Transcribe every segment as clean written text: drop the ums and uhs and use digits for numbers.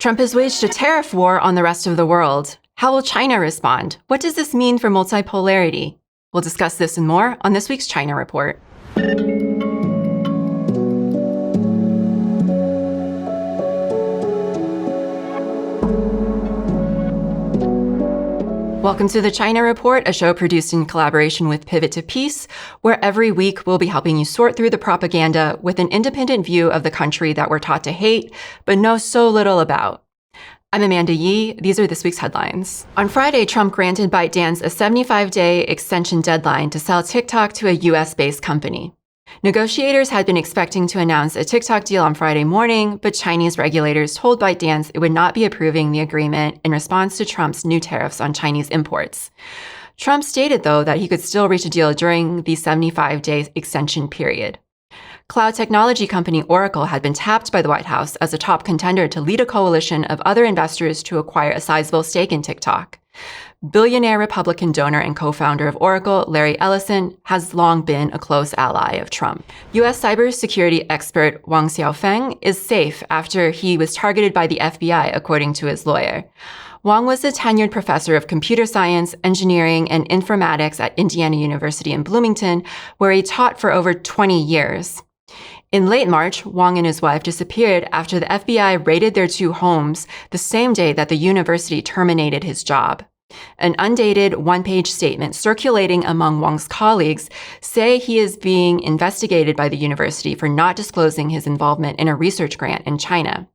Trump has waged a tariff war on the rest of the world. How will China respond? What does this mean for multipolarity? We'll discuss this and more on this week's China Report. Welcome to the China Report, a show produced in collaboration with Pivot to Peace, where every week we'll be helping you sort through the propaganda with an independent view of the country that we're taught to hate, but know so little about. I'm Amanda Yee. These are this week's headlines. On Friday, Trump granted ByteDance a 75-day extension deadline to sell TikTok to a U.S.-based company. Negotiators had been expecting to announce a TikTok deal on Friday morning, but Chinese regulators told ByteDance it would not be approving the agreement in response to Trump's new tariffs on Chinese imports. Trump stated, though, that he could still reach a deal during the 75-day extension period. Cloud technology company Oracle had been tapped by the White House as a top contender to lead a coalition of other investors to acquire a sizable stake in TikTok. Billionaire Republican donor and co-founder of Oracle, Larry Ellison, has long been a close ally of Trump. U.S. cybersecurity expert Wong is safe after he was targeted by the FBI, according to his lawyer. Wong was a tenured professor of computer science, engineering, and informatics at Indiana University in Bloomington, where he taught for over 20 years. In late March, Wong and his wife disappeared after the FBI raided their two homes the same day that the university terminated his job. An undated one-page statement circulating among Wong's colleagues say he is being investigated by the university for not disclosing his involvement in a research grant in China.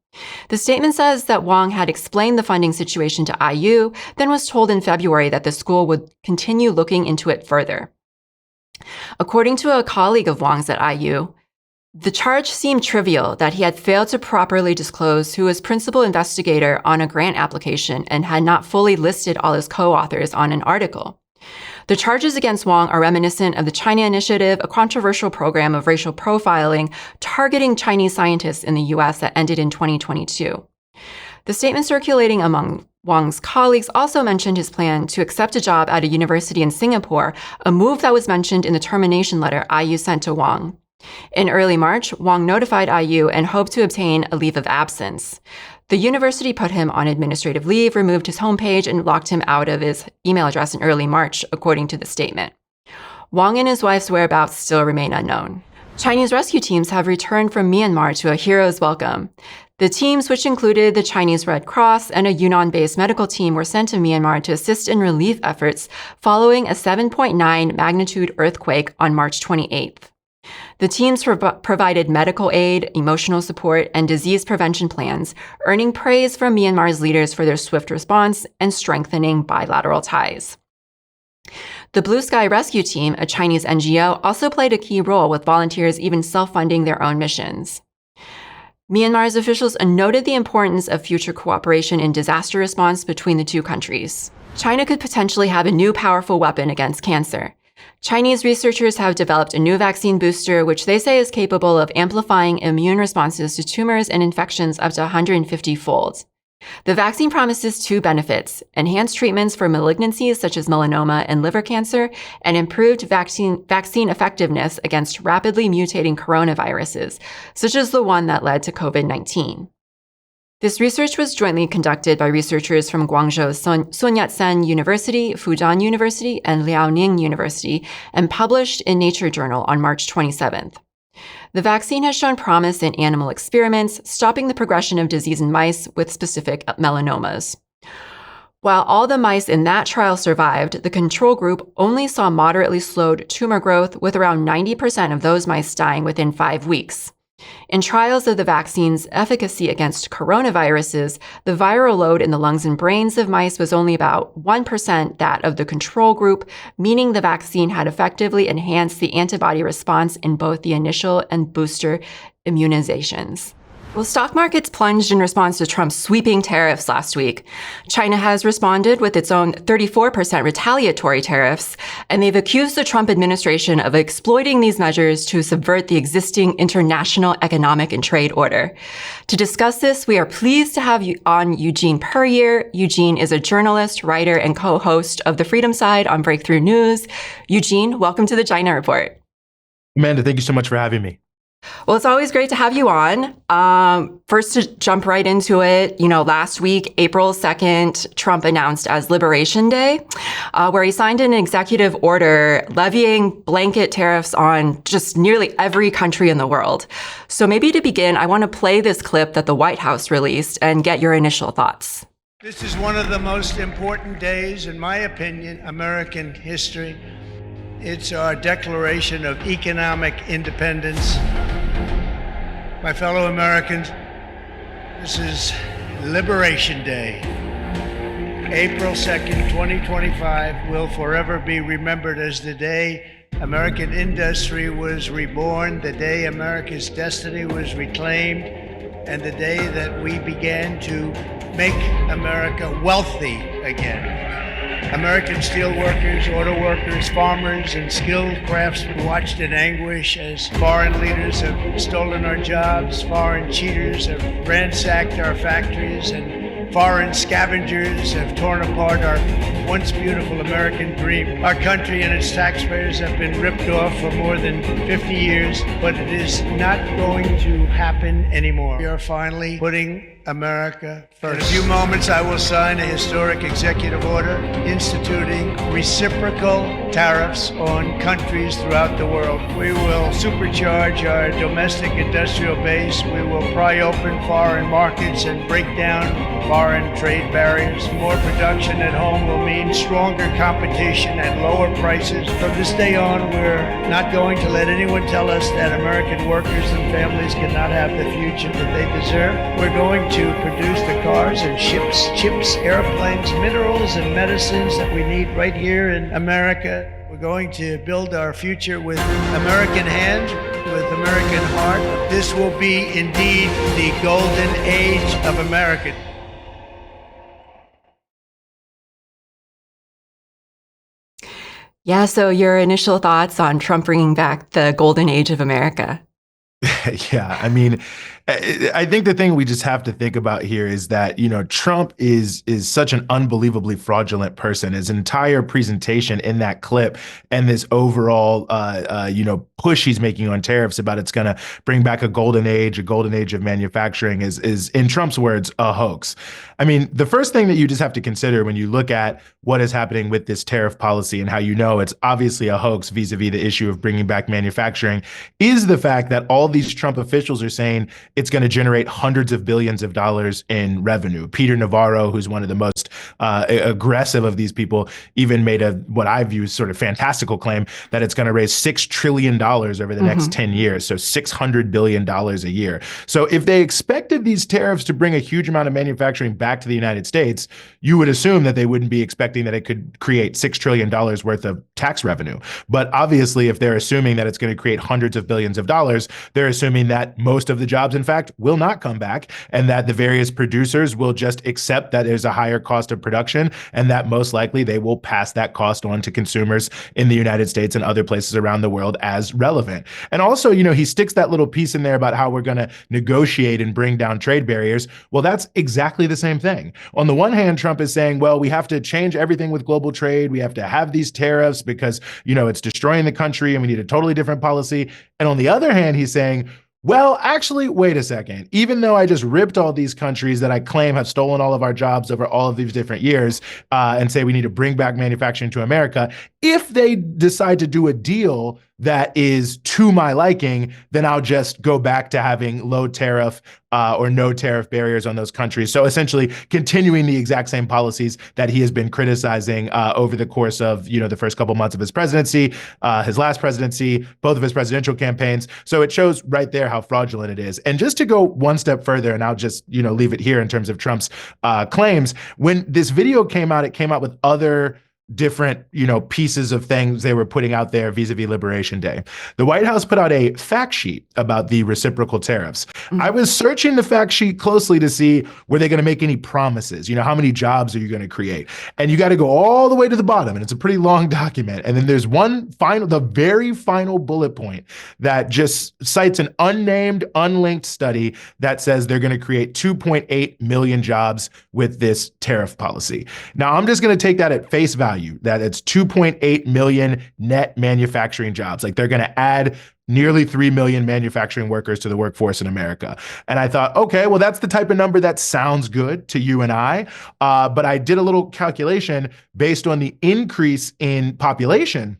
The statement says that Wong had explained the funding situation to IU, then was told in February that the school would continue looking into it further. According to a colleague of Wong's at IU, the charge seemed trivial that he had failed to properly disclose who was principal investigator on a grant application and had not fully listed all his co-authors on an article. The charges against Wong are reminiscent of the China Initiative, a controversial program of racial profiling targeting Chinese scientists in the U.S. that ended in 2022. The statement circulating among Wong's colleagues also mentioned his plan to accept a job at a university in Singapore, a move that was mentioned in the termination letter IU sent to Wong. In early March, Wong notified IU and hoped to obtain a leave of absence. The university put him on administrative leave, removed his homepage, and locked him out of his email address in early March, according to the statement. Wong and his wife's whereabouts still remain unknown. Chinese rescue teams have returned from Myanmar to a hero's welcome. The teams, which included the Chinese Red Cross and a Yunnan-based medical team, were sent to Myanmar to assist in relief efforts following a 7.9 magnitude earthquake on March 28th. The teams provided medical aid, emotional support, and disease prevention plans, earning praise from Myanmar's leaders for their swift response and strengthening bilateral ties. The Blue Sky Rescue Team, a Chinese NGO, also played a key role, with volunteers even self-funding their own missions. Myanmar's officials noted the importance of future cooperation in disaster response between the two countries. China could potentially have a new powerful weapon against cancer. Chinese researchers have developed a new vaccine booster, which they say is capable of amplifying immune responses to tumors and infections up to 150-fold. The vaccine promises two benefits: enhanced treatments for malignancies such as melanoma and liver cancer, and improved vaccine effectiveness against rapidly mutating coronaviruses, such as the one that led to COVID-19. This research was jointly conducted by researchers from Guangzhou's Sun Yat-sen University, Fudan University, and Liaoning University, and published in Nature Journal on March 27th. The vaccine has shown promise in animal experiments, stopping the progression of disease in mice with specific melanomas. While all the mice in that trial survived, the control group only saw moderately slowed tumor growth, with around 90% of those mice dying within 5 weeks. In trials of the vaccine's efficacy against coronaviruses, the viral load in the lungs and brains of mice was only about 1% that of the control group, meaning the vaccine had effectively enhanced the antibody response in both the initial and booster immunizations. Well, stock markets plunged in response to Trump's sweeping tariffs last week. China has responded with its own 34% retaliatory tariffs, and they've accused the Trump administration of exploiting these measures to subvert the existing international economic and trade order. To discuss this, we are pleased to have on Eugene Puryear. Eugene is a journalist, writer, and co-host of The Freedom Side on Breakthrough News. Eugene, welcome to the China Report. Amanda, thank you so much for having me. Well, it's always great to have you on. First, to jump right into it, last week, April 2nd, Trump announced as Liberation Day, where he signed an executive order levying blanket tariffs on just nearly every country in the world. So maybe to begin, I want to play this clip that the White House released and get your initial thoughts. This is one of the most important days, in my opinion, American history. It's our declaration of economic independence. My fellow Americans, this is Liberation Day. April 2nd, 2025 will forever be remembered as the day American industry was reborn, the day America's destiny was reclaimed, and the day that we began to make America wealthy again. American steel workers, auto workers, farmers, and skilled craftsmen watched in anguish as foreign leaders have stolen our jobs, foreign cheaters have ransacked our factories, and foreign scavengers have torn apart our once beautiful American dream. Our country and its taxpayers have been ripped off for more than 50 years, but it is not going to happen anymore. We are finally putting America first. In a few moments, I will sign a historic executive order instituting reciprocal tariffs on countries throughout the world. We will supercharge our domestic industrial base. We will pry open foreign markets and break down foreign trade barriers. More production at home will mean stronger competition and lower prices. From this day on, we're not going to let anyone tell us that American workers and families cannot have the future that they deserve. We're going to produce the cars and ships, chips, airplanes, minerals, and medicines that we need right here in America. We're going to build our future with American hands, with American heart. This will be indeed the golden age of America. Yeah, so your initial thoughts on Trump bringing back the golden age of America? Yeah, I mean, I think the thing we just have to think about here is that, Trump is such an unbelievably fraudulent person. His entire presentation in that clip and this overall, push he's making on tariffs about it's going to bring back a golden age of manufacturing is, in Trump's words, a hoax. I mean, the first thing that you just have to consider when you look at what is happening with this tariff policy and how it's obviously a hoax vis-a-vis the issue of bringing back manufacturing is the fact that all these Trump officials are saying it's going to generate hundreds of billions of dollars in revenue. Peter Navarro, who's one of the most aggressive of these people, even made what I view as sort of fantastical claim that it's going to raise $6 trillion over the next 10 years. So $600 billion a year. So if they expected these tariffs to bring a huge amount of manufacturing back to the United States, you would assume that they wouldn't be expecting that it could create $6 trillion worth of tax revenue. But obviously, if they're assuming that it's going to create hundreds of billions of dollars, they're assuming that most of the jobs, in fact, will not come back, and that the various producers will just accept that there's a higher cost of production, and that most likely they will pass that cost on to consumers in the United States and other places around the world as relevant. And also, he sticks that little piece in there about how we're going to negotiate and bring down trade barriers. Well, that's exactly the same thing. On the one hand, Trump is saying, well, we have to change everything with global trade. We have to have these tariffs because, it's destroying the country and we need a totally different policy. And on the other hand, he's saying, well, actually, wait a second. Even though I just ripped all these countries that I claim have stolen all of our jobs over all of these different years and say we need to bring back manufacturing to America, if they decide to do a deal that is to my liking, then I'll just go back to having low tariff or no tariff barriers on those countries. So essentially continuing the exact same policies that he has been criticizing over the course of, the first couple months of his presidency, his last presidency, both of his presidential campaigns. So it shows right there how fraudulent it is. And just to go one step further, and I'll just, leave it here in terms of Trump's claims, when this video came out, it came out with other different, pieces of things they were putting out there vis-a-vis Liberation Day. The White House put out a fact sheet about the reciprocal tariffs. I was searching the fact sheet closely to see, were they going to make any promises? How many jobs are you going to create? And you got to go all the way to the bottom, and it's a pretty long document. And then there's the very final bullet point that just cites an unnamed, unlinked study that says they're going to create 2.8 million jobs with this tariff policy. Now, I'm just going to take that at face value, that it's 2.8 million net manufacturing jobs. Like they're going to add nearly 3 million manufacturing workers to the workforce in America. And I thought, okay, well, that's the type of number that sounds good to you and I. But I did a little calculation based on the increase in population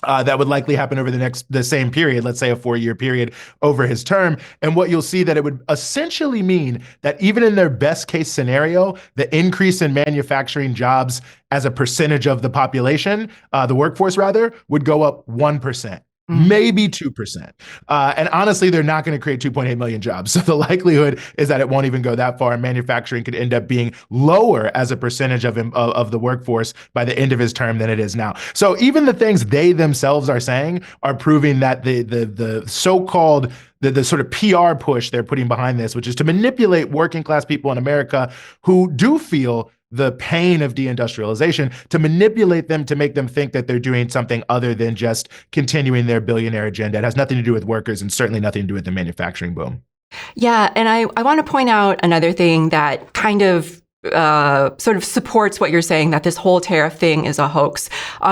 that would likely happen over the same period, let's say a 4-year period over his term. And what you'll see that it would essentially mean that even in their best case scenario, the increase in manufacturing jobs as a percentage of the population, the workforce rather, would go up 1%. Maybe 2%. And honestly, they're not going to create 2.8 million jobs. So the likelihood is that it won't even go that far. And manufacturing could end up being lower as a percentage of the workforce by the end of his term than it is now. So even the things they themselves are saying are proving that the so-called the sort of PR push they're putting behind this, which is to manipulate working class people in America who do feel the pain of deindustrialization, to manipulate them, to make them think that they're doing something other than just continuing their billionaire agenda. It has nothing to do with workers and certainly nothing to do with the manufacturing boom. Yeah, and I want to point out another thing that kind of sort of supports what you're saying, that this whole tariff thing is a hoax.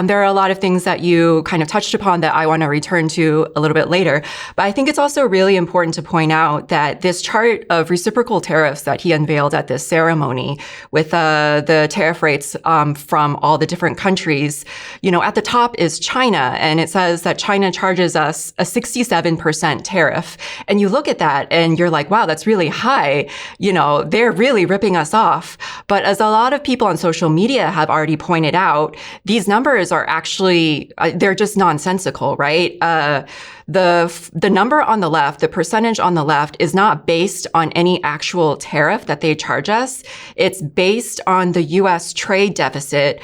There are a lot of things that you kind of touched upon that I want to return to a little bit later. But I think it's also really important to point out that this chart of reciprocal tariffs that he unveiled at this ceremony with the tariff rates from all the different countries, at the top is China. And it says that China charges us a 67% tariff. And you look at that and you're like, wow, that's really high. They're really ripping us off. But as a lot of people on social media have already pointed out, these numbers are actually, they're just nonsensical, right? The number on the left, the percentage on the left, is not based on any actual tariff that they charge us. It's based on the U.S. trade deficit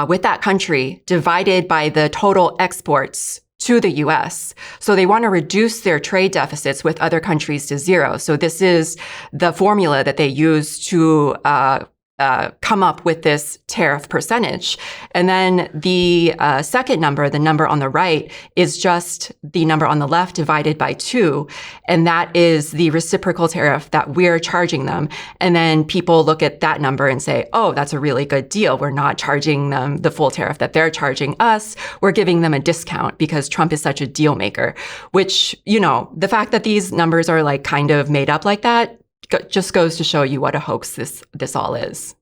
with that country divided by the total exports to the U.S. So they want to reduce their trade deficits with other countries to zero. So this is the formula that they use to come up with this tariff percentage. And then the second number, the number on the right, is just the number on the left divided by 2. And that is the reciprocal tariff that we're charging them. And then people look at that number and say, oh, that's a really good deal. We're not charging them the full tariff that they're charging us. We're giving them a discount because Trump is such a deal maker, which, the fact that these numbers are like kind of made up like that just goes to show you what a hoax this all is.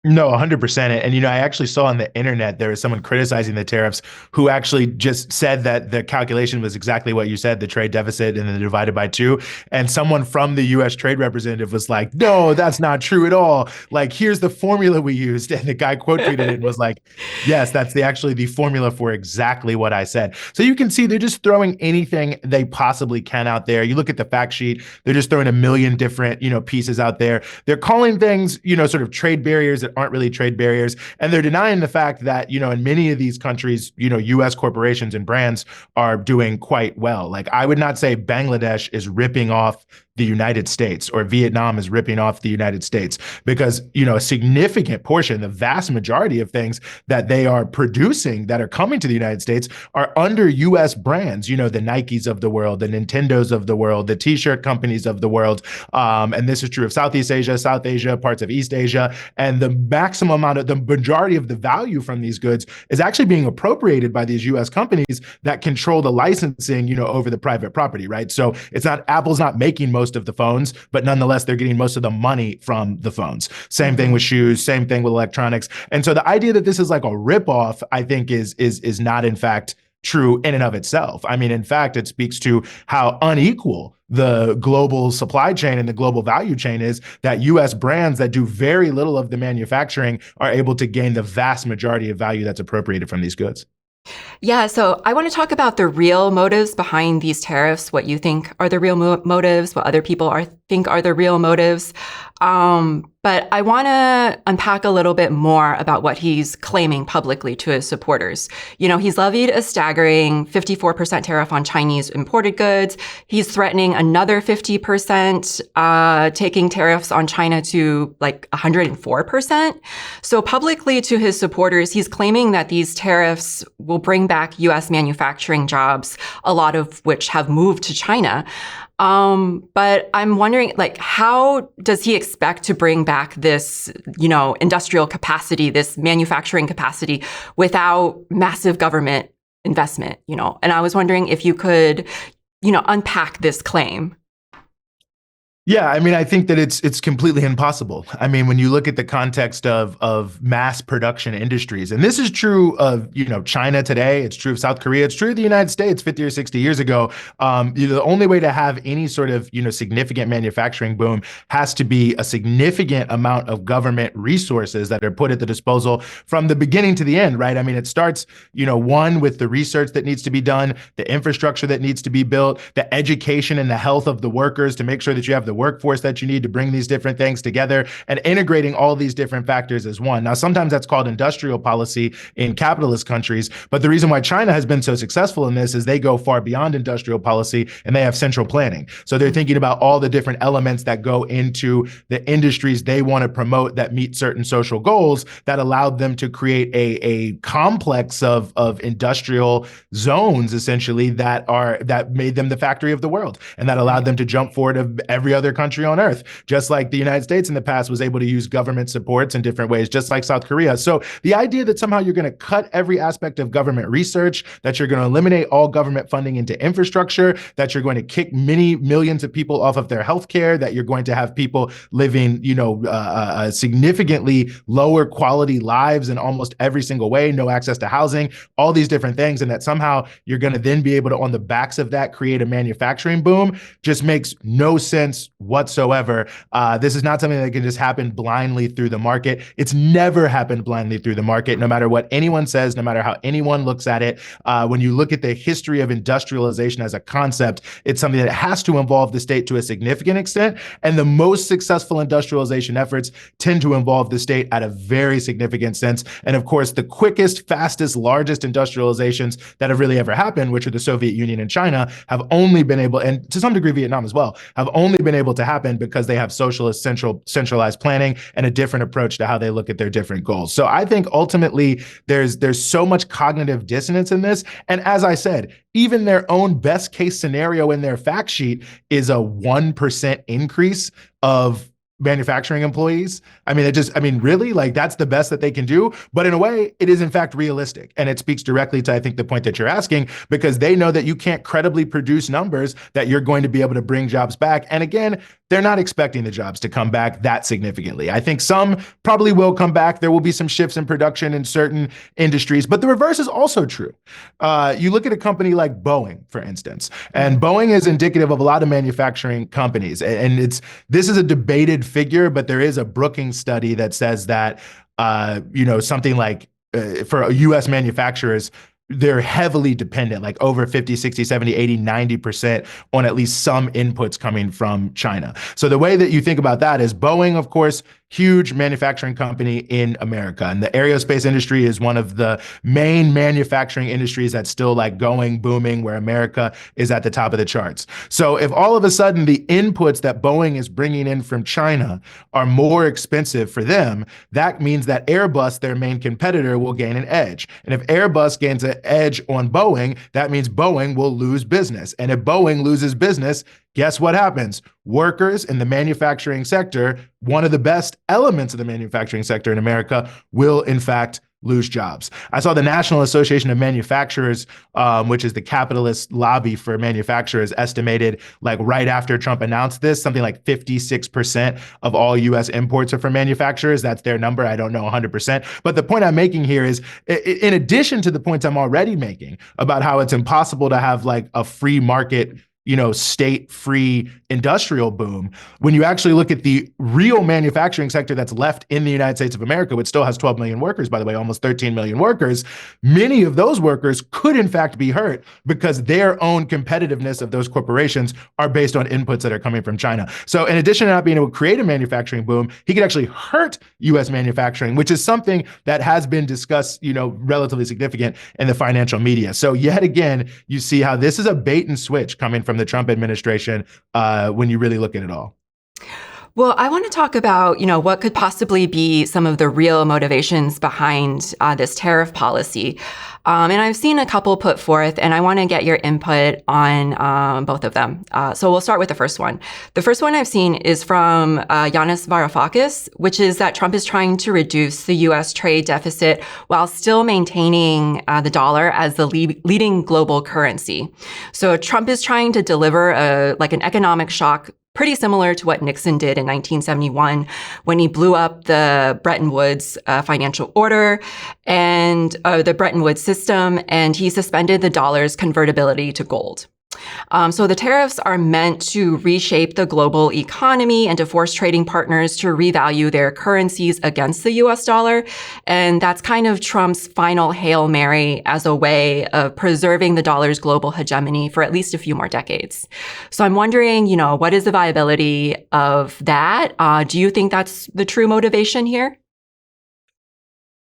No, 100%. And, I actually saw on the internet, there was someone criticizing the tariffs who actually just said that the calculation was exactly what you said, the trade deficit and then divided by 2. And someone from the U.S. trade representative was like, no, that's not true at all. Like, here's the formula we used. And the guy quote tweeted it and was like, yes, that's actually the formula for exactly what I said. So you can see they're just throwing anything they possibly can out there. You look at the fact sheet, they're just throwing a million different, pieces out there. They're calling things, sort of trade barriers that aren't really trade barriers. And they're denying the fact that, in many of these countries, U.S. corporations and brands are doing quite well. Like, I would not say Bangladesh is ripping off the United States or Vietnam is ripping off the United States because, a significant portion, the vast majority of things that they are producing that are coming to the United States are under U.S. brands, the Nikes of the world, the Nintendos of the world, the t-shirt companies of the world. And this is true of Southeast Asia, South Asia, parts of East Asia. And the majority of the value from these goods is actually being appropriated by these U.S. companies that control the licensing, over the private property, right? So Apple's not making most of the phones, but nonetheless, they're getting most of the money from the phones. Same thing with shoes, same thing with electronics. And so the idea that this is like a ripoff, I think is not in fact true in and of itself. I mean, in fact, it speaks to how unequal the global supply chain and the global value chain is, that U.S. brands that do very little of the manufacturing are able to gain the vast majority of value that's appropriated from these goods. Yeah, so I want to talk about the real motives behind these tariffs, what you think are the real motives, what other people think are the real motives. But I want to unpack a little bit more about what he's claiming publicly to his supporters. He's levied a staggering 54% tariff on Chinese imported goods. He's threatening another 50%, taking tariffs on China to like 104%. So publicly to his supporters, he's claiming that these tariffs will bring back U.S. manufacturing jobs, a lot of which have moved to China. But I'm wondering, how does he expect to bring back this, industrial capacity, this manufacturing capacity without massive government investment, and I was wondering if you could, unpack this claim. Yeah, I mean, I think that it's completely impossible. I mean, when you look at the context of mass production industries, and this is true of China today, it's true of South Korea, it's true of the United States 50 or 60 years ago. The only way to have any sort of significant manufacturing boom has to be a significant amount of government resources that are put at the disposal from the beginning to the end, right? I mean, it starts one with the research that needs to be done, the infrastructure that needs to be built, the education and the health of the workers to make sure that you have the workforce that you need to bring these different things together, and integrating all these different factors as one. Now, sometimes that's called industrial policy in capitalist countries, but the reason why China has been so successful in this is they go far beyond industrial policy and they have central planning. So they're thinking about all the different elements that go into the industries they want to promote that meet certain social goals that allowed them to create a complex of industrial zones, essentially, that made them the factory of the world, and that allowed them to jump forward of every other country on earth, just like the United States in the past was able to use government supports in different ways, just like South Korea. So the idea that somehow you're going to cut every aspect of government research, that you're going to eliminate all government funding into infrastructure, that you're going to kick many millions of people off of their health care, that you're going to have people living, significantly lower quality lives in almost every single way, no access to housing, all these different things, and that somehow you're going to then be able to, on the backs of that, create a manufacturing boom, just makes no sense whatsoever. This is not something that can just happen blindly through the market. It's never happened blindly through the market, no matter what anyone says, no matter how anyone looks at it. When you look at the history of industrialization as a concept, it's something that has to involve the state to a significant extent. And the most successful industrialization efforts tend to involve the state at a very significant sense. And of course, the quickest, fastest, largest industrializations that have really ever happened, which are the Soviet Union and China, have only been able, and to some degree Vietnam as well, have only been able to happen because they have socialist centralized planning and a different approach to how they look at their different goals. So I think ultimately there's so much cognitive dissonance in this. And as I said, even their own best case scenario in their fact sheet is a 1% increase of manufacturing employees. I mean, really, like, that's the best that they can do. But in a way, it is in fact realistic. And it speaks directly to, I think, the point that you're asking, because they know that you can't credibly produce numbers that you're going to be able to bring jobs back. And again, they're not expecting the jobs to come back that significantly. I think some probably will come back. There will be some shifts in production in certain industries, but the reverse is also true. You look at a company like Boeing, for instance, and Boeing is indicative of a lot of manufacturing companies. And this is a debated figure, but there is a Brookings study that says that, something like for U.S. manufacturers, they're heavily dependent, like over 50, 60, 70, 80, 90% on at least some inputs coming from China. So the way that you think about that is Boeing, of course, huge manufacturing company in America. And the aerospace industry is one of the main manufacturing industries that's still like going, booming, where America is at the top of the charts. So if all of a sudden the inputs that Boeing is bringing in from China are more expensive for them, that means that Airbus, their main competitor, will gain an edge. And if Airbus gains an edge on Boeing, that means Boeing will lose business. And if Boeing loses business, guess what happens? Workers in the manufacturing sector, one of the best elements of the manufacturing sector in America, will in fact lose jobs. I saw the National Association of Manufacturers, which is the capitalist lobby for manufacturers, estimated, like right after Trump announced this, something like 56% of all U.S. imports are from manufacturers. That's their number. I don't know 100%. But the point I'm making here is, in addition to the points I'm already making about how it's impossible to have like a free market, state-free industrial boom, when you actually look at the real manufacturing sector that's left in the United States of America, which still has 12 million workers, by the way, almost 13 million workers, many of those workers could in fact be hurt because their own competitiveness of those corporations are based on inputs that are coming from China. So in addition to not being able to create a manufacturing boom, he could actually hurt U.S. manufacturing, which is something that has been discussed, relatively significant in the financial media. So yet again, you see how this is a bait and switch coming from the Trump administration when you really look at it all. Well, I want to talk about, what could possibly be some of the real motivations behind this tariff policy. And I've seen a couple put forth, and I want to get your input on both of them. So we'll start with the first one. The first one I've seen is from Yanis Varoufakis, which is that Trump is trying to reduce the U.S. trade deficit while still maintaining the dollar as the leading global currency. So Trump is trying to deliver an economic shock pretty similar to what Nixon did in 1971 when he blew up the Bretton Woods financial order and the Bretton Woods system, and he suspended the dollar's convertibility to gold. So the tariffs are meant to reshape the global economy and to force trading partners to revalue their currencies against the US dollar. And that's kind of Trump's final Hail Mary as a way of preserving the dollar's global hegemony for at least a few more decades. So I'm wondering, what is the viability of that? Do you think that's the true motivation here?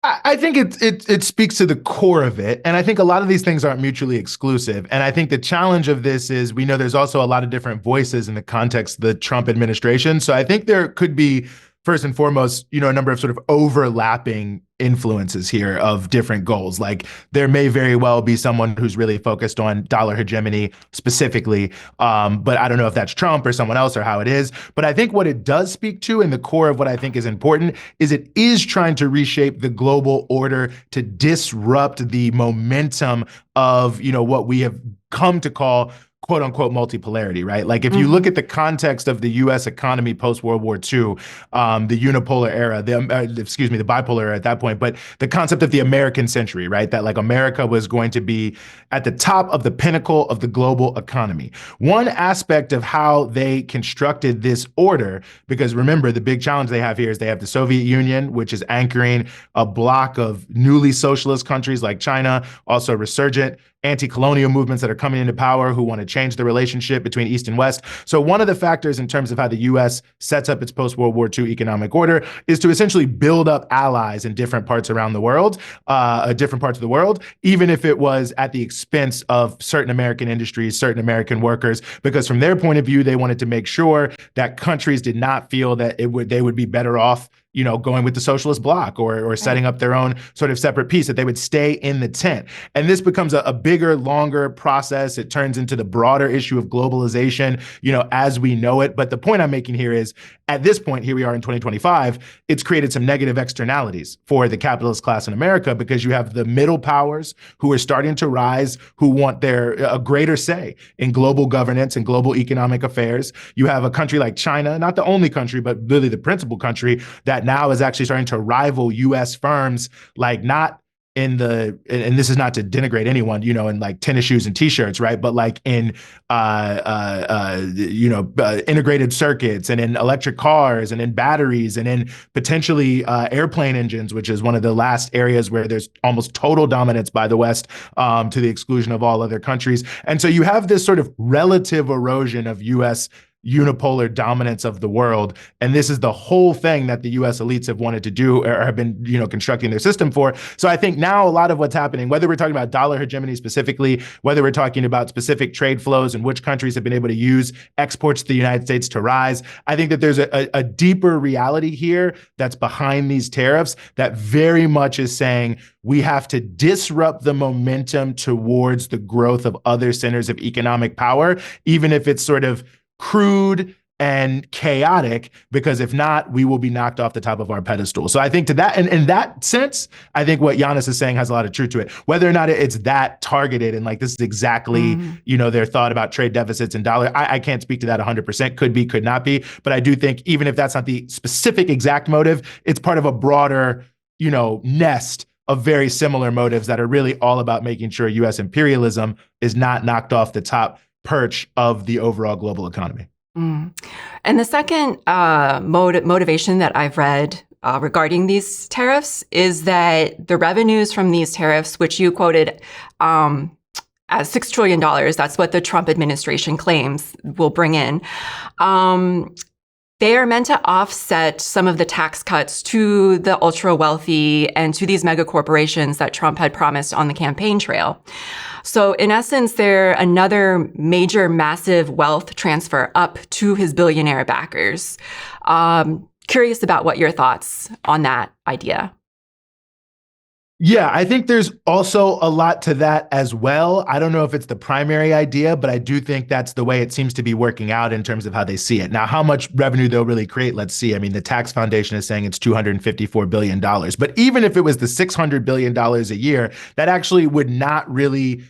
I think it speaks to the core of it. And I think a lot of these things aren't mutually exclusive. And I think the challenge of this is we know there's also a lot of different voices in the context of the Trump administration. So I think there could be, first and foremost, a number of sort of overlapping influences here of different goals. Like there may very well be someone who's really focused on dollar hegemony specifically, but I don't know if that's Trump or someone else or how it is. But I think what it does speak to, and the core of what I think is important, is it is trying to reshape the global order to disrupt the momentum of, what we have come to call quote unquote multipolarity, right? Like if you look at the context of the U.S. economy post World War II, the unipolar era, the bipolar era at that point, but the concept of the American century, right? That like America was going to be at the top of the pinnacle of the global economy. One aspect of how they constructed this order, because remember, the big challenge they have here is they have the Soviet Union, which is anchoring a block of newly socialist countries like China, also resurgent anti-colonial movements that are coming into power who want to change the relationship between East and West. So one of the factors in terms of how the U.S. sets up its post-World War II economic order is to essentially build up allies in different parts around the world, even if it was at the expense of certain American industries, certain American workers, because from their point of view, they wanted to make sure that countries did not feel that they would be better off going with the socialist bloc or setting up their own sort of separate piece, that they would stay in the tent. And this becomes a bigger, longer process. It turns into the broader issue of globalization, as we know it. But the point I'm making here is, at this point, here we are in 2025, it's created some negative externalities for the capitalist class in America, because you have the middle powers who are starting to rise, who want a greater say in global governance and global economic affairs. You have a country like China, not the only country, but really the principal country, that now is actually starting to rival U.S. firms, like not in and this is not to denigrate anyone, in like tennis shoes and t-shirts, right? But like in, integrated circuits and in electric cars and in batteries and in potentially airplane engines, which is one of the last areas where there's almost total dominance by the West, to the exclusion of all other countries. And so you have this sort of relative erosion of U.S. unipolar dominance of the world. And this is the whole thing that the US elites have wanted to do, or have been, constructing their system for. So I think now a lot of what's happening, whether we're talking about dollar hegemony specifically, whether we're talking about specific trade flows and which countries have been able to use exports to the United States to rise, I think that there's a deeper reality here that's behind these tariffs that very much is saying we have to disrupt the momentum towards the growth of other centers of economic power, even if it's sort of crude and chaotic, because if not, we will be knocked off the top of our pedestal. So I think to that, and in that sense, I think what Yanis is saying has a lot of truth to it. Whether or not it's that targeted and like this is exactly, their thought about trade deficits and dollar, I can't speak to that 100%. Could be, could not be. But I do think even if that's not the specific exact motive, it's part of a broader, nest of very similar motives that are really all about making sure U.S. imperialism is not knocked off the top perch of the overall global economy. And the second motivation that I've read regarding these tariffs is that the revenues from these tariffs, which you quoted as $6 trillion, that's what the Trump administration claims will bring in. They are meant to offset some of the tax cuts to the ultra wealthy and to these mega corporations that Trump had promised on the campaign trail. So in essence, they're another major, massive wealth transfer up to his billionaire backers. Curious about what your thoughts on that idea. Yeah, I think there's also a lot to that as well. I don't know if it's the primary idea, but I do think that's the way it seems to be working out in terms of how they see it. Now, how much revenue they'll really create, let's see. I mean, the tax foundation is saying it's $254 billion. But even if it was the $600 billion a year, that actually would not really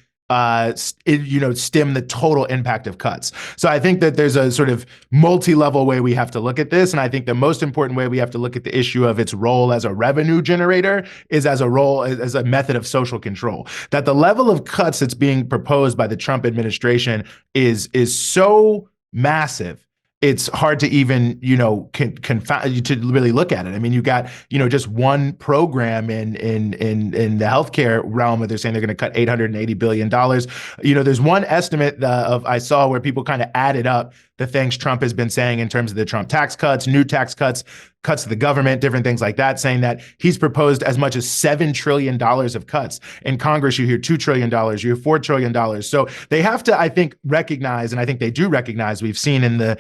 stem the total impact of cuts. So I think that there's a sort of multi-level way we have to look at this. And I think the most important way we have to look at the issue of its role as a revenue generator is as a method of social control. That the level of cuts that's being proposed by the Trump administration is so massive, it's hard to even, confound to really look at it. I mean, you got, just one program in the healthcare realm where they're saying they're going to cut $880 billion. There's one estimate I saw where people kind of added up the things Trump has been saying in terms of the Trump tax cuts, new tax cuts, cuts to the government, different things like that, saying that he's proposed as much as $7 trillion of cuts. In Congress, you hear $2 trillion, you hear $4 trillion. So they have to, I think, recognize, and I think they do recognize, we've seen in the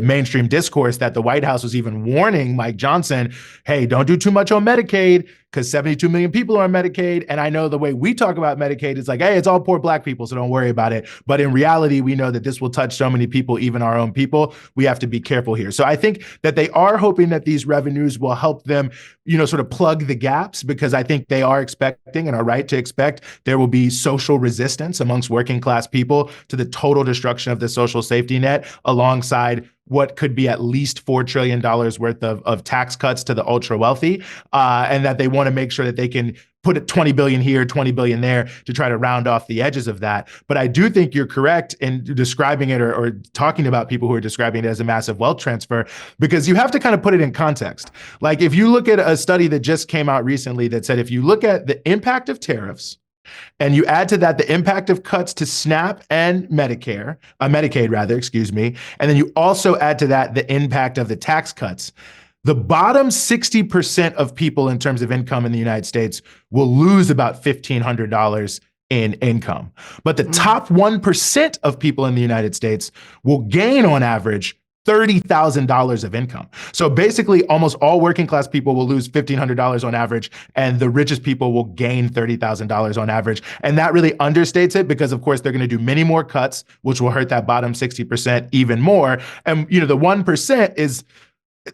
mainstream discourse that the White House was even warning Mike Johnson, hey, don't do too much on Medicaid, because 72 million people are on Medicaid. And I know the way we talk about Medicaid is like, hey, it's all poor Black people, so don't worry about it. But in reality, we know that this will touch so many people, even our own people. We have to be careful here. So I think that they are hoping that these revenues will help them, sort of plug the gaps, because I think they are expecting and are right to expect there will be social resistance amongst working class people to the total destruction of the social safety net, alongside what could be at least $4 trillion worth of tax cuts to the ultra wealthy, and that they want to make sure that they can put $20 billion here, $20 billion there to try to round off the edges of that. But I do think you're correct in describing it or talking about people who are describing it as a massive wealth transfer, because you have to kind of put it in context. Like if you look at a study that just came out recently that said if you look at the impact of tariffs, and you add to that the impact of cuts to SNAP and Medicaid rather, excuse me, and then you also add to that the impact of the tax cuts, the bottom 60% of people in terms of income in the United States will lose about $1,500 in income. But the top 1% of people in the United States will gain on average $30,000 of income. So basically almost all working class people will lose $1,500 on average, and the richest people will gain $30,000 on average. And that really understates it, because of course they're going to do many more cuts, which will hurt that bottom 60% even more. And the 1% is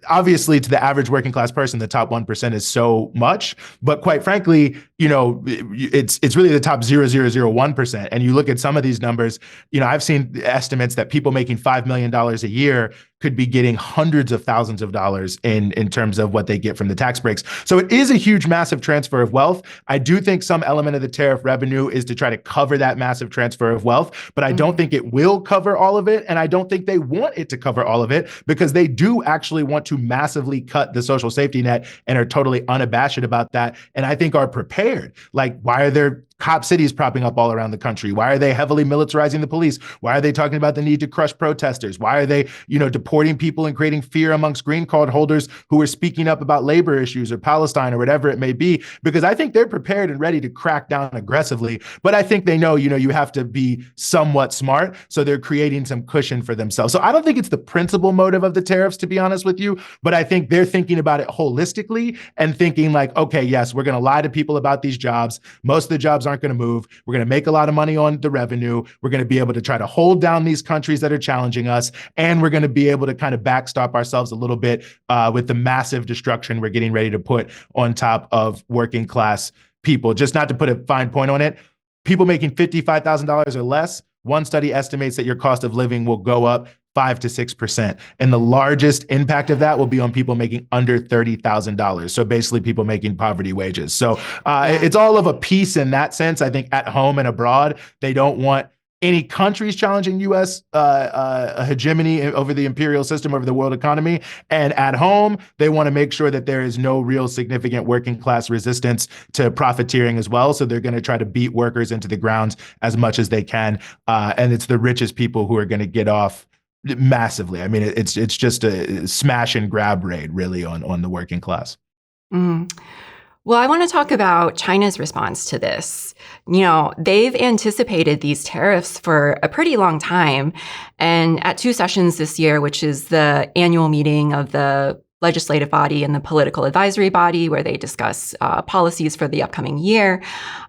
obviously, to the average working class person, the top 1% is so much, but quite frankly, it's really the top 0.0001%. And you look at some of these numbers, I've seen estimates that people making $5 million a year could be getting hundreds of thousands of dollars in terms of what they get from the tax breaks. So it is a huge, massive transfer of wealth. I do think some element of the tariff revenue is to try to cover that massive transfer of wealth, but I don't think it will cover all of it. And I don't think they want it to cover all of it, because they do actually want to massively cut the social safety net and are totally unabashed about that. And I think are prepared. Like, why are there cop cities popping up all around the country? Why are they heavily militarizing the police? Why are they talking about the need to crush protesters? Why are they, deporting people and creating fear amongst green card holders who are speaking up about labor issues or Palestine or whatever it may be? Because I think they're prepared and ready to crack down aggressively. But I think they know, you have to be somewhat smart. So they're creating some cushion for themselves. So I don't think it's the principal motive of the tariffs, to be honest with you, but I think they're thinking about it holistically and thinking like, okay, yes, we're going to lie to people about these jobs. Most of the jobs aren't going to move. We're going to make a lot of money on the revenue. We're going to be able to try to hold down these countries that are challenging us. And we're going to be able to kind of backstop ourselves a little bit with the massive destruction we're getting ready to put on top of working class people. Just not to put a fine point on it, people making $55,000 or less, one study estimates that your cost of living will go up 5 to 6%. And the largest impact of that will be on people making under $30,000. So basically people making poverty wages. So it's all of a piece in that sense. I think at home and abroad, they don't want any countries challenging U.S. Hegemony over the imperial system, over the world economy. And at home, they want to make sure that there is no real significant working class resistance to profiteering as well. So they're going to try to beat workers into the ground as much as they can. And it's the richest people who are going to get off Massively. I mean, it's just a smash and grab raid really on the working class. Mm. Well, I want to talk about China's response to this. They've anticipated these tariffs for a pretty long time. And at two sessions this year, which is the annual meeting of the legislative body and the political advisory body, where they discuss policies for the upcoming year,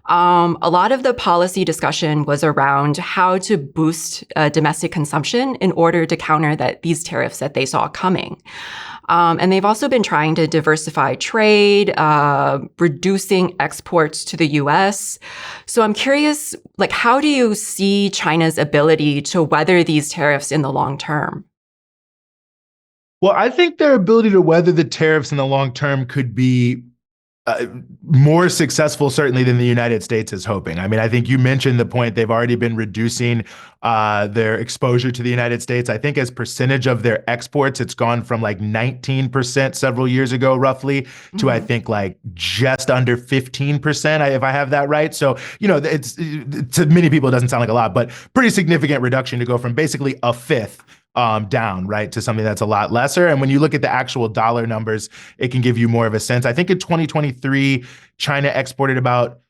a lot of the policy discussion was around how to boost domestic consumption in order to counter these tariffs that they saw coming. And they've also been trying to diversify trade, reducing exports to the U.S. So I'm curious, how do you see China's ability to weather these tariffs in the long term? Well, I think their ability to weather the tariffs in the long term could be more successful, certainly, than the United States is hoping. I mean, I think you mentioned the point they've already been reducing their exposure to the United States. I think as percentage of their exports, it's gone from like 19% several years ago, roughly, to I think like just under 15%, if I have that right. So, it's to many people, it doesn't sound like a lot, but pretty significant reduction to go from basically a fifth down, right, to something that's a lot lesser. And when you look at the actual dollar numbers, it can give you more of a sense. I think in 2023, China exported about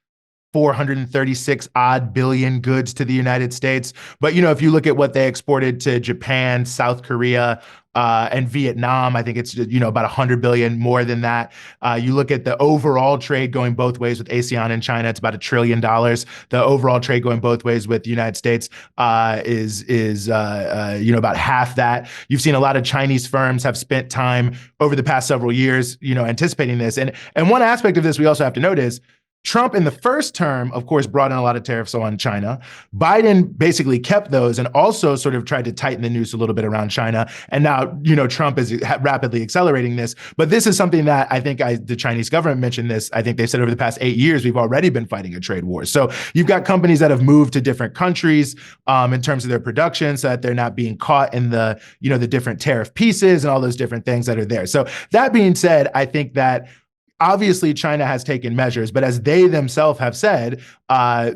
436 odd billion goods to the United States. But, if you look at what they exported to Japan, South Korea, and Vietnam, I think it's, about 100 billion more than that. You look at the overall trade going both ways with ASEAN and China, it's about $1 trillion. The overall trade going both ways with the United States is about half that. You've seen a lot of Chinese firms have spent time over the past several years, anticipating this. And one aspect of this we also have to note is Trump in the first term, of course, brought in a lot of tariffs on China. Biden basically kept those and also sort of tried to tighten the noose a little bit around China. And now, Trump is rapidly accelerating this. But this is something that I think the Chinese government mentioned this. I think they said over the past 8 years, we've already been fighting a trade war. So you've got companies that have moved to different countries in terms of their production so that they're not being caught in the different tariff pieces and all those different things that are there. So that being said, I think that obviously, China has taken measures, but as they themselves have said,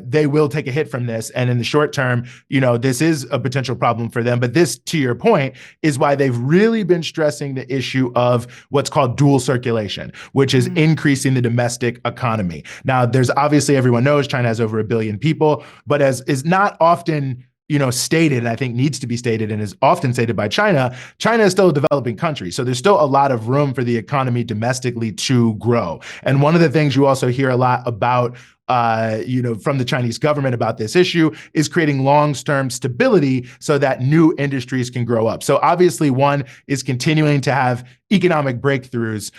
they will take a hit from this. And in the short term, this is a potential problem for them. But this, to your point, is why they've really been stressing the issue of what's called dual circulation, which is increasing the domestic economy. Now, there's obviously, everyone knows China has over 1 billion people, but as is not often stated, and I think needs to be stated and is often stated by China, China is still a developing country. So there's still a lot of room for the economy domestically to grow. And one of the things you also hear a lot about from the Chinese government about this issue is creating long-term stability so that new industries can grow up. So obviously one is continuing to have economic breakthroughs,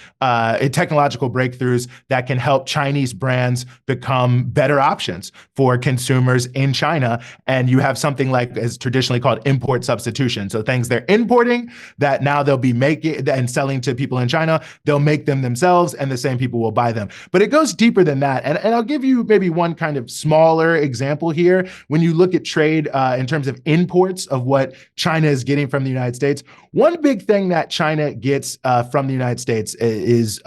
technological breakthroughs that can help Chinese brands become better options for consumers in China. And you have something like is traditionally called import substitution. So things they're importing that now they'll be making and selling to people in China, they'll make them themselves and the same people will buy them. But it goes deeper than that. And I'll give you maybe one kind of smaller example here. When you look at trade in terms of imports of what China is getting from the United States, one big thing that China gets from the United States is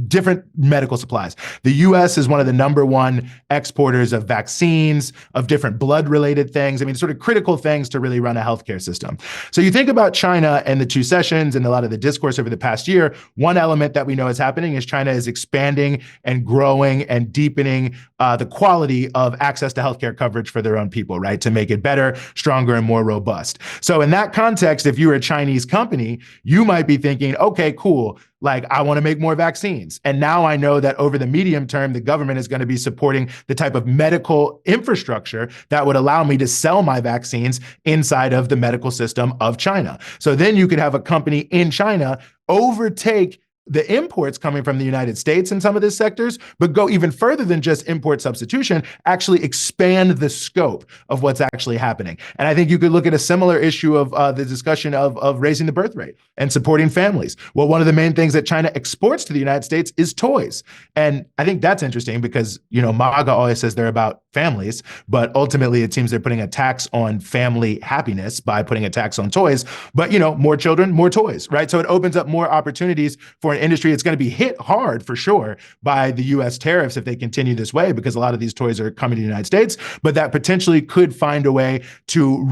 different medical supplies. The U.S. is one of the #1 exporters of vaccines, of different blood-related things. I mean, sort of critical things to really run a healthcare system. So you think about China and the two sessions and a lot of the discourse over the past year, one element that we know is happening is China is expanding and growing and deepening the quality of access to healthcare coverage for their own people, right? To make it better, stronger, and more robust. So in that context, if you're a Chinese company, you might be thinking, okay, cool. Like, I want to make more vaccines. And now I know that over the medium term, the government is going to be supporting the type of medical infrastructure that would allow me to sell my vaccines inside of the medical system of China. So then you could have a company in China overtake the imports coming from the United States in some of these sectors, but go even further than just import substitution, actually expand the scope of what's actually happening. And I think you could look at a similar issue of the discussion of raising the birth rate and supporting families. Well, one of the main things that China exports to the United States is toys. And I think that's interesting because, MAGA always says they're about families, but ultimately it seems they're putting a tax on family happiness by putting a tax on toys. But, more children, more toys, right? So it opens up more opportunities for an industry. It's going to be hit hard for sure by the U.S. tariffs if they continue this way, because a lot of these toys are coming to the United States, but that potentially could find a way to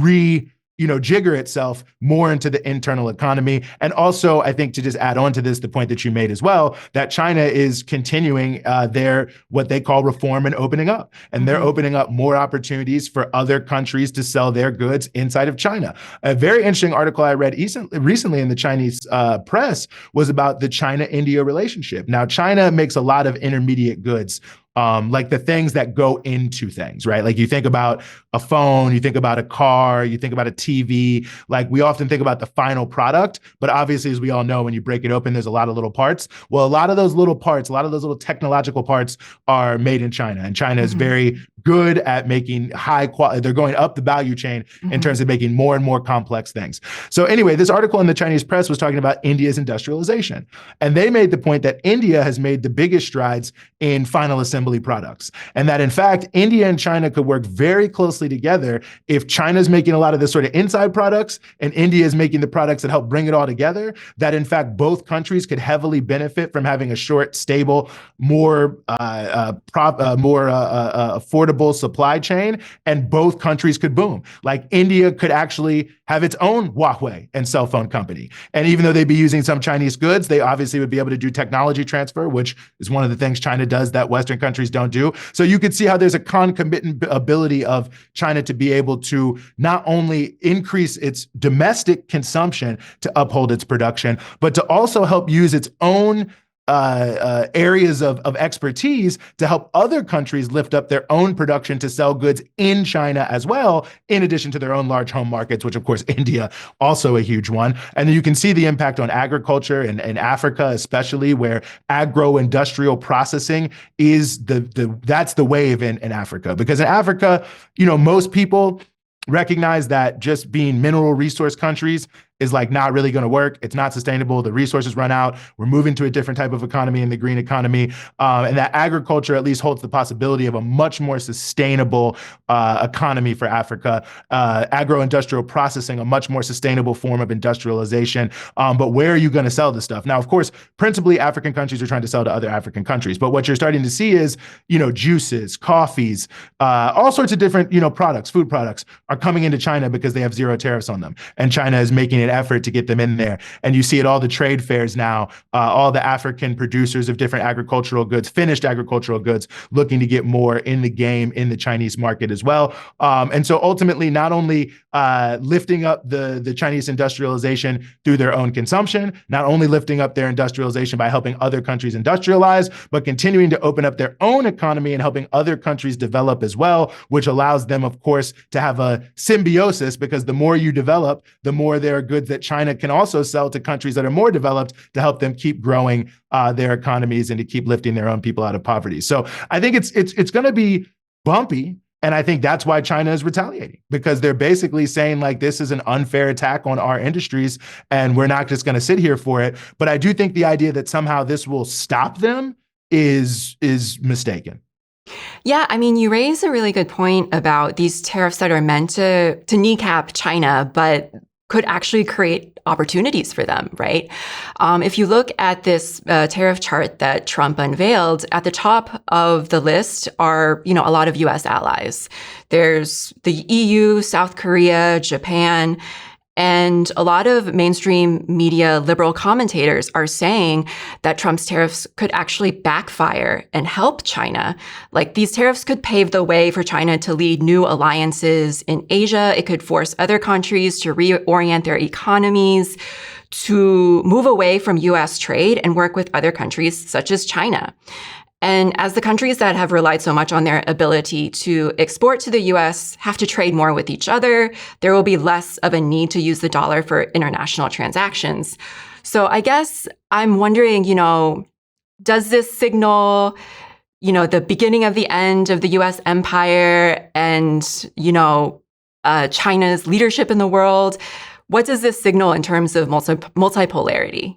jigger itself more into the internal economy. And also, I think to just add on to this, the point that you made as well, that China is continuing their what they call reform and opening up. And they're opening up more opportunities for other countries to sell their goods inside of China. A very interesting article I read recently in the Chinese press was about the China-India relationship. Now, China makes a lot of intermediate goods, like the things that go into things, right? Like you think about a phone, you think about a car, you think about a TV. Like we often think about the final product, but obviously, as we all know, when you break it open, there's a lot of little parts. Well, a lot of those little parts, a lot of those little technological parts are made in China, and China is very good at making high quality. They're going up the value chain in terms of making more and more complex things. So anyway, this article in the Chinese press was talking about India's industrialization, and they made the point that India has made the biggest strides in final assembly products, and that in fact, India and China could work very closely together if China's making a lot of the sort of inside products and India is making the products that help bring it all together, that in fact, both countries could heavily benefit from having a short, stable, more affordable supply chain, and both countries could boom. Like India could actually have its own Huawei and cell phone company. And even though they'd be using some Chinese goods, they obviously would be able to do technology transfer, which is one of the things China does that Western countries don't do. So you could see how there's a concomitant ability of China to be able to not only increase its domestic consumption to uphold its production, but to also help use its own areas of expertise to help other countries lift up their own production to sell goods in China as well, in addition to their own large home markets, which of course India, also a huge one. And then you can see the impact on agriculture in Africa, especially where agro-industrial processing is that's the wave in Africa. Because in Africa, most people recognize that just being mineral resource countries is like not really going to work. It's not sustainable. The resources run out. We're moving to a different type of economy in the green economy. And that agriculture at least holds the possibility of a much more sustainable economy for Africa. Agro-industrial processing, a much more sustainable form of industrialization. But where are you going to sell this stuff? Now, of course, principally African countries are trying to sell to other African countries. But what you're starting to see is, juices, coffees, all sorts of different, products, food products are coming into China because they have zero tariffs on them. And China is making an effort to get them in there. And you see at all the trade fairs now, all the African producers of different agricultural goods, finished agricultural goods, looking to get more in the game in the Chinese market as well. And so ultimately, not only lifting up the Chinese industrialization through their own consumption, not only lifting up their industrialization by helping other countries industrialize, but continuing to open up their own economy and helping other countries develop as well, which allows them, of course, to have a symbiosis, because the more you develop, the more there are goods that China can also sell to countries that are more developed to help them keep growing their economies and to keep lifting their own people out of poverty. So I think it's going to be bumpy. And I think that's why China is retaliating, because they're basically saying like, this is an unfair attack on our industries and we're not just going to sit here for it. But I do think the idea that somehow this will stop them is mistaken. Yeah, I mean, you raise a really good point about these tariffs that are meant to kneecap China, but could actually create opportunities for them, right? If you look at this tariff chart that Trump unveiled, at the top of the list are, a lot of U.S. allies. There's the EU, South Korea, Japan. And a lot of mainstream media liberal commentators are saying that Trump's tariffs could actually backfire and help China. Like, these tariffs could pave the way for China to lead new alliances in Asia. It could force other countries to reorient their economies, to move away from U.S. trade and work with other countries such as China. And as the countries that have relied so much on their ability to export to the U.S. have to trade more with each other, there will be less of a need to use the dollar for international transactions. So I guess I'm wondering, does this signal, the beginning of the end of the U.S. empire and, China's leadership in the world? What does this signal in terms of multipolarity?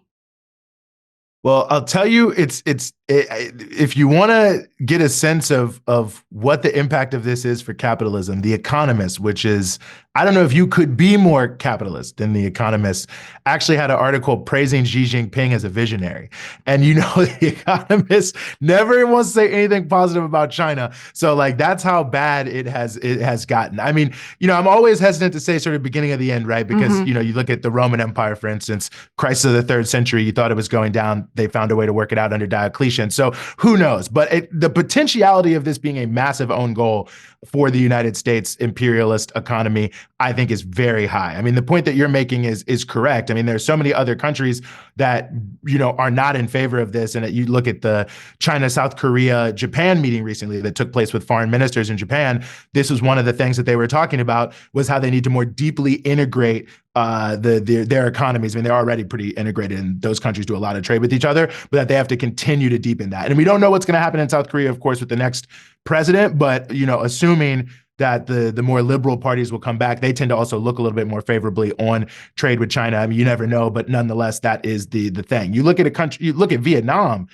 Well, I'll tell you, if you want to get a sense of what the impact of this is for capitalism, The Economist, which is, I don't know if you could be more capitalist than The Economist, actually had an article praising Xi Jinping as a visionary. And The Economist never wants to say anything positive about China. So like that's how bad it has gotten. I mean, I'm always hesitant to say sort of beginning of the end, right? Because you look at the Roman Empire, for instance, crisis of the third century, you thought it was going down. They found a way to work it out under Diocletian. So who knows? But the potentiality of this being a massive own goal for the United States imperialist economy, I think is very high. I mean, the point that you're making is correct. I mean, there's so many other countries that, are not in favor of this. And you look at the China, South Korea, Japan meeting recently that took place with foreign ministers in Japan. This was one of the things that they were talking about, was how they need to more deeply integrate their economies. I mean, they're already pretty integrated, and those countries do a lot of trade with each other, but that they have to continue to deepen that. And we don't know what's going to happen in South Korea, of course, with the next president, but assuming that the more liberal parties will come back, they tend to also look a little bit more favorably on trade with China. I mean, you never know, but nonetheless, that is the thing. You look at a country, you look at Vietnam.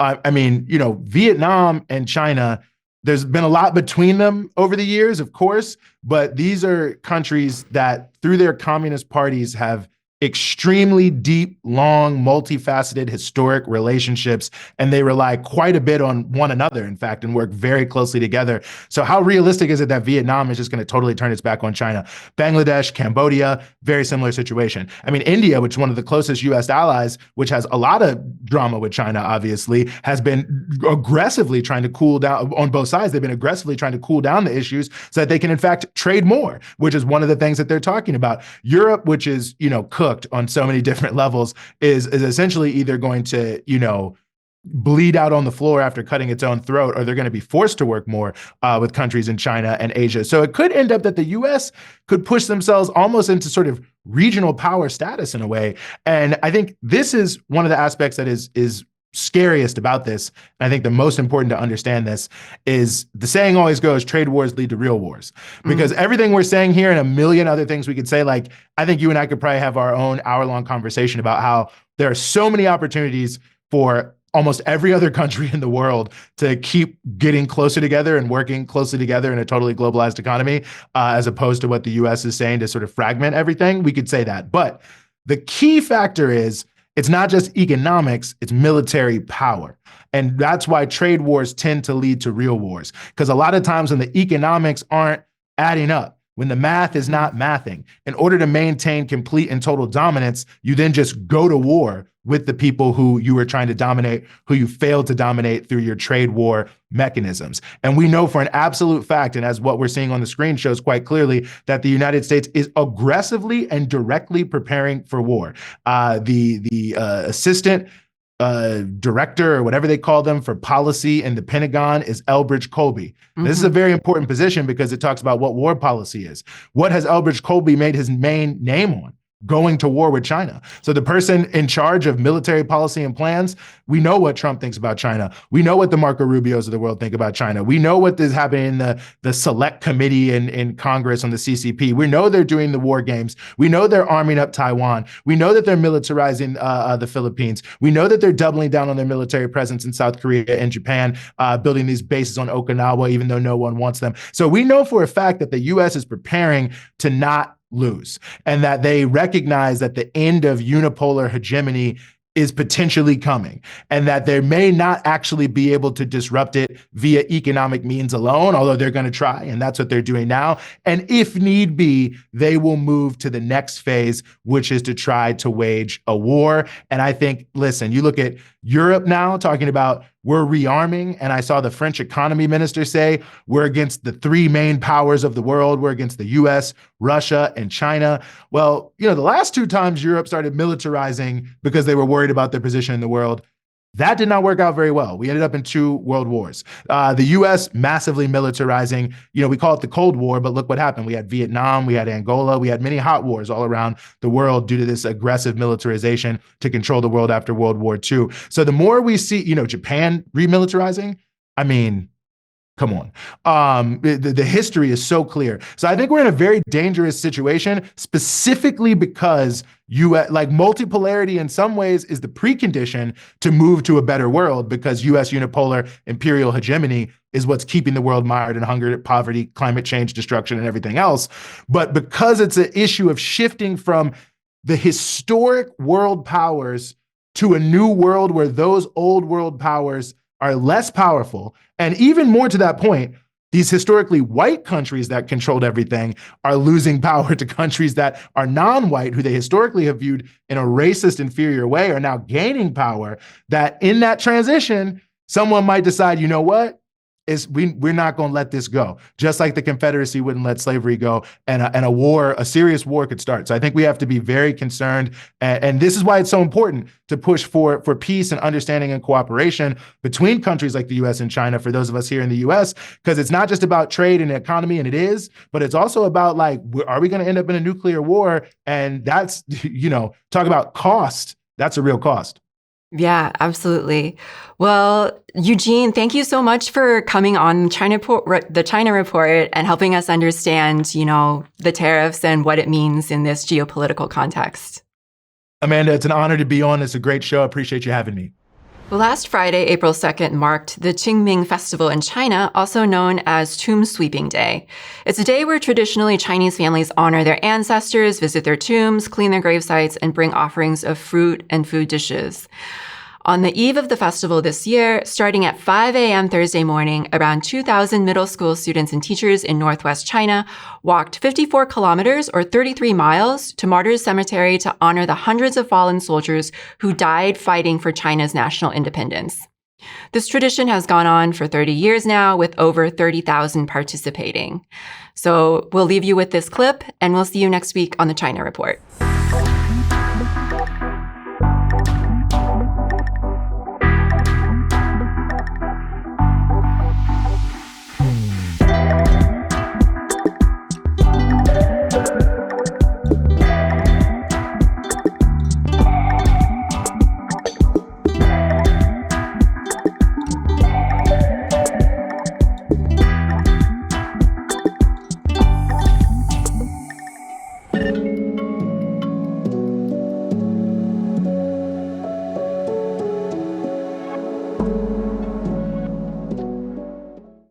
Vietnam and China, there's been a lot between them over the years, of course, but these are countries that through their communist parties have extremely deep, long, multifaceted, historic relationships, and they rely quite a bit on one another, in fact, and work very closely together. So how realistic is it that Vietnam is just going to totally turn its back on China? Bangladesh, Cambodia, very similar situation. I mean, India, which is one of the closest U.S. allies, which has a lot of drama with China, obviously, has been aggressively trying to cool down on both sides. They've been aggressively trying to cool down the issues so that they can, in fact, trade more, which is one of the things that they're talking about. Europe, which is, cooked on so many different levels, is essentially either going to, bleed out on the floor after cutting its own throat, or they're going to be forced to work more with countries in China and Asia. So it could end up that the U.S. could push themselves almost into sort of regional power status in a way. And I think this is one of the aspects that is scariest about this. And I think the most important to understand this is the saying always goes, trade wars lead to real wars. Because everything we're saying here and a million other things we could say, like, I think you and I could probably have our own hour-long conversation about how there are so many opportunities for almost every other country in the world to keep getting closer together and working closely together in a totally globalized economy, as opposed to what the U.S. is saying to sort of fragment everything. We could say that. But the key factor is, it's not just economics, it's military power. And that's why trade wars tend to lead to real wars. Because a lot of times when the economics aren't adding up, when the math is not mathing, in order to maintain complete and total dominance, you then just go to war with the people who you were trying to dominate, who you failed to dominate through your trade war mechanisms. And we know for an absolute fact, and as what we're seeing on the screen shows quite clearly, that the United States is aggressively and directly preparing for war. The assistant director, or whatever they call them, for policy in the Pentagon is Elbridge Colby. This is a very important position because it talks about what war policy is. What has Elbridge Colby made his main name on? Going to war with China. So the person in charge of military policy and plans, we know what Trump thinks about China. We know what the Marco Rubios of the world think about China. We know what is happening in the select committee in Congress on the CCP. We know they're doing the war games. We know they're arming up Taiwan. We know that they're militarizing the Philippines. We know that they're doubling down on their military presence in South Korea and Japan, building these bases on Okinawa, even though no one wants them. So we know for a fact that the U.S. is preparing to not lose, and that they recognize that the end of unipolar hegemony is potentially coming, and that they may not actually be able to disrupt it via economic means alone, although they're going to try, and that's what they're doing now. And if need be, they will move to the next phase, which is to try to wage a war. And I think, listen, you look at Europe now talking about we're rearming, and I saw the French economy minister say we're against the three main powers of the world. We're against the U.S., Russia, and China. Well, the last two times Europe started militarizing because they were worried about their position in the world, that did not work out very well. We ended up in 2 world wars. The U.S. massively militarizing. We call it the Cold War, but look what happened. We had Vietnam, we had Angola, we had many hot wars all around the world due to this aggressive militarization to control the world after World War II. So the more we see, Japan remilitarizing, I mean, Come on. The history is so clear. So I think we're in a very dangerous situation, specifically because like multipolarity in some ways is the precondition to move to a better world, because U.S. unipolar imperial hegemony is what's keeping the world mired in hunger, poverty, climate change, destruction, and everything else. But because it's an issue of shifting from the historic world powers to a new world where those old world powers are less powerful. And even more to that point, these historically white countries that controlled everything are losing power to countries that are non-white, who they historically have viewed in a racist, inferior way, are now gaining power. That in that transition, someone might decide, you know what? We're not going to let this go. Just like the Confederacy wouldn't let slavery go, and a serious war could start. So I think we have to be very concerned, and this is why it's so important to push for peace and understanding and cooperation between countries like the U.S. and China. For those of us here in the U.S., because it's not just about trade and economy, and it is, but it's also about, like, are we going to end up in a nuclear war? And that's, talk about cost. That's a real cost. Yeah, absolutely. Well, Eugene, thank you so much for coming on the China Report and helping us understand, the tariffs and what it means in this geopolitical context. Amanda, it's an honor to be on. It's a great show. I appreciate you having me. Last Friday, April 2nd, marked the Qing Ming festival in China, also known as Tomb Sweeping Day. It's a day where traditionally Chinese families honor their ancestors, visit their tombs, clean their gravesites, and bring offerings of fruit and food dishes. On the eve of the festival this year, starting at 5 a.m. Thursday morning, around 2,000 middle school students and teachers in northwest China walked 54 kilometers or 33 miles to Martyrs Cemetery to honor the hundreds of fallen soldiers who died fighting for China's national independence. This tradition has gone on for 30 years now, with over 30,000 participating. So we'll leave you with this clip, and we'll see you next week on the China Report.